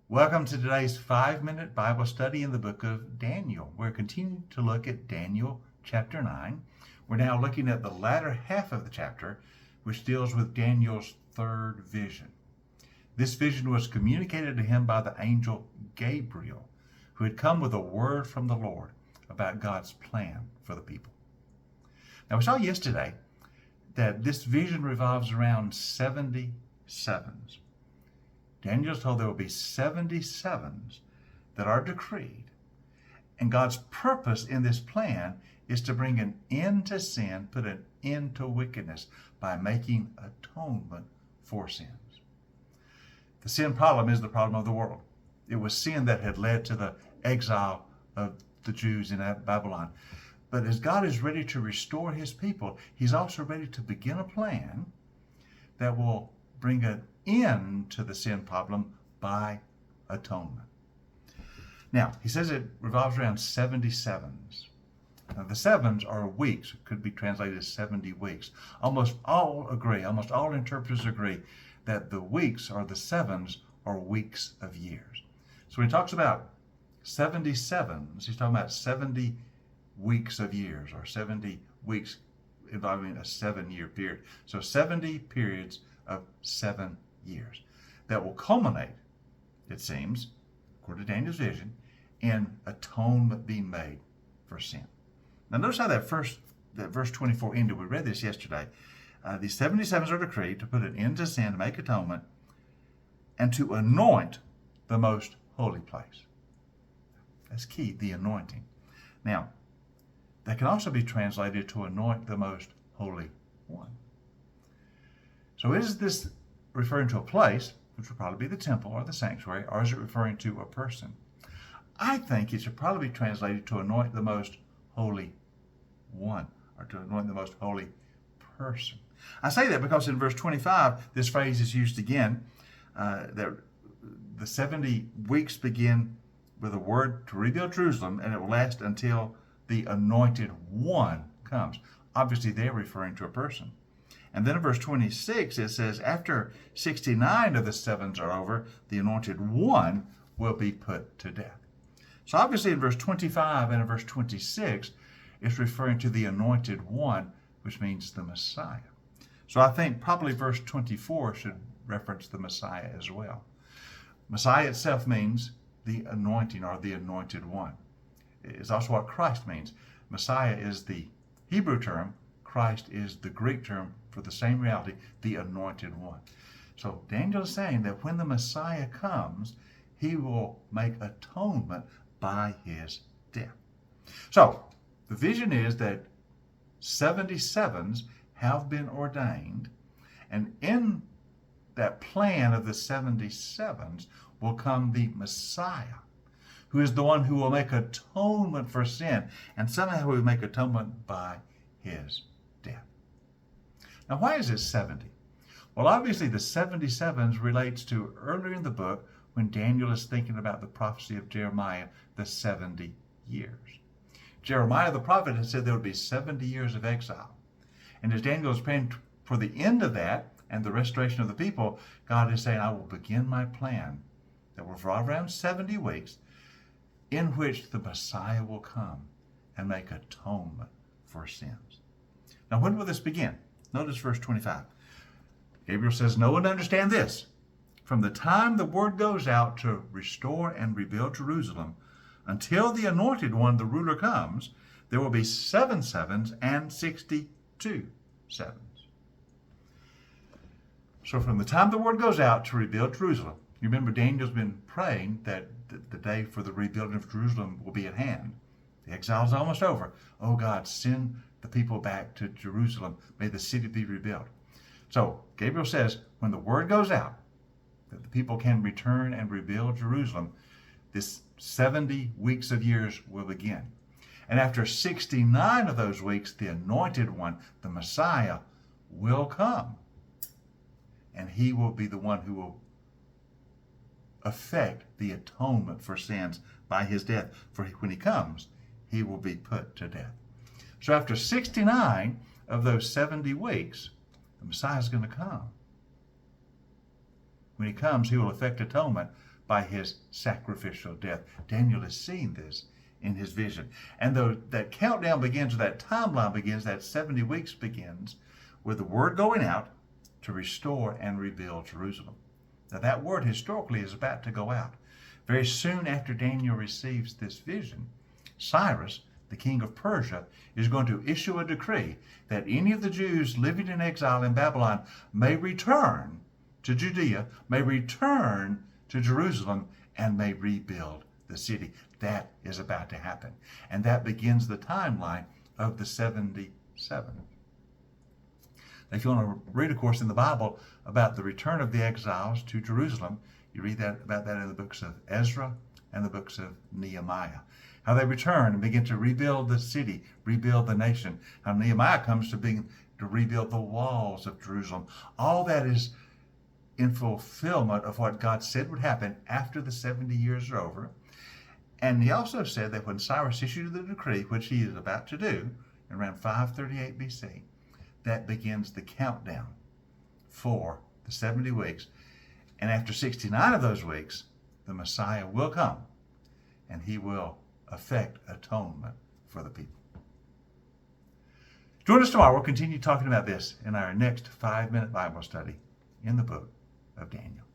Welcome to today's 5-minute Bible study in the book of Daniel. We're continuing to look at Daniel chapter 9. We're now looking at the latter half of the chapter, which deals with Daniel's third vision. This vision was communicated to him by the angel Gabriel, who had come with a word from the Lord about God's plan for the people. Now, we saw yesterday that this vision revolves around 70 sevens. Daniel is told there will be 70 sevens that are decreed. And God's purpose in this plan is to bring an end to sin, put an end to wickedness by making atonement for sins. The sin problem is the problem of the world. It was sin that had led to the exile of the Jews in Babylon. But as God is ready to restore his people, he's also ready to begin a plan that will bring an end to the sin problem by atonement. Now, he says it revolves around 70 sevens. Now, the sevens are weeks. It could be translated as 70 weeks. Almost all interpreters agree that the weeks or the sevens are weeks of years. So when he talks about 70 sevens, he's talking about 70 weeks of years, or 70 weeks involving a 7-year period. So 70 periods of 7 years that will culminate, it seems, according to Daniel's vision, in atonement being made for sin. Now notice how that verse 24 ended. We read this yesterday. These 77s are decreed to put an end to sin, to make atonement, and to anoint the most holy place. That's key, the anointing. Now, that can also be translated to anoint the most holy one. So is this referring to a place, which would probably be the temple or the sanctuary, or is it referring to a person? I think it should probably be translated to anoint the most holy one, or to anoint the most holy person. I say that because in verse 25, this phrase is used again, that the 70 weeks begin with a word to rebuild Jerusalem, and it will last until the anointed one comes. Obviously, they're referring to a person. And then in verse 26, it says, after 69 of the sevens are over, the anointed one will be put to death. So obviously in verse 25 and in verse 26, it's referring to the anointed one, which means the Messiah. So I think probably verse 24 should reference the Messiah as well. Messiah itself means the anointing or the anointed one. It's also what Christ means. Messiah is the Hebrew term. Christ is the Greek term for the same reality, the anointed one. So Daniel is saying that when the Messiah comes, he will make atonement by his death. So the vision is that 77s have been ordained, and in that plan of the 77s will come the Messiah, who is the one who will make atonement for sin, and somehow will make atonement by his death. Now, why is it 70? Well, obviously the 77s relates to earlier in the book when Daniel is thinking about the prophecy of Jeremiah, the 70 years. Jeremiah the prophet had said there would be 70 years of exile. And as Daniel is praying for the end of that and the restoration of the people, God is saying, I will begin my plan that will revolve around 70 weeks in which the Messiah will come and make atonement for sins. Now, when will this begin? Notice verse 25. Gabriel says, know and understand this. From the time the word goes out to restore and rebuild Jerusalem until the anointed one, the ruler, comes, there will be 7 sevens and 62 sevens. So from the time the word goes out to rebuild Jerusalem, you remember Daniel's been praying that the day for the rebuilding of Jerusalem will be at hand. The exile is almost over. Oh God, send the people back to Jerusalem. May the city be rebuilt. So Gabriel says, when the word goes out that the people can return and rebuild Jerusalem, this 70 weeks of years will begin. And after 69 of those weeks, the anointed one, the Messiah, will come. And he will be the one who will effect the atonement for sins by his death. For when he comes, he will be put to death. So after 69 of those 70 weeks, the Messiah is going to come. When he comes, he will effect atonement by his sacrificial death. Daniel is seeing this in his vision. And though that countdown begins, or that timeline begins, that 70 weeks begins with the word going out to restore and rebuild Jerusalem. Now that word historically is about to go out. Very soon after Daniel receives this vision, Cyrus, the king of Persia, is going to issue a decree that any of the Jews living in exile in Babylon may return to Judea, may return to Jerusalem, and may rebuild the city. That is about to happen. And that begins the timeline of the 77. If you want to read, of course, in the Bible about the return of the exiles to Jerusalem, you read about that in the books of Ezra and the books of Nehemiah. How they return and begin to rebuild the city, rebuild the nation. How Nehemiah comes to begin to rebuild the walls of Jerusalem. All that is in fulfillment of what God said would happen after the 70 years are over. And he also said that when Cyrus issued the decree, which he is about to do, in around 538 BC, that begins the countdown for the 70 weeks. And after 69 of those weeks, the Messiah will come, and he will effect atonement for the people. Join us tomorrow. We'll continue talking about this in our next 5-minute Bible study in the book of Daniel.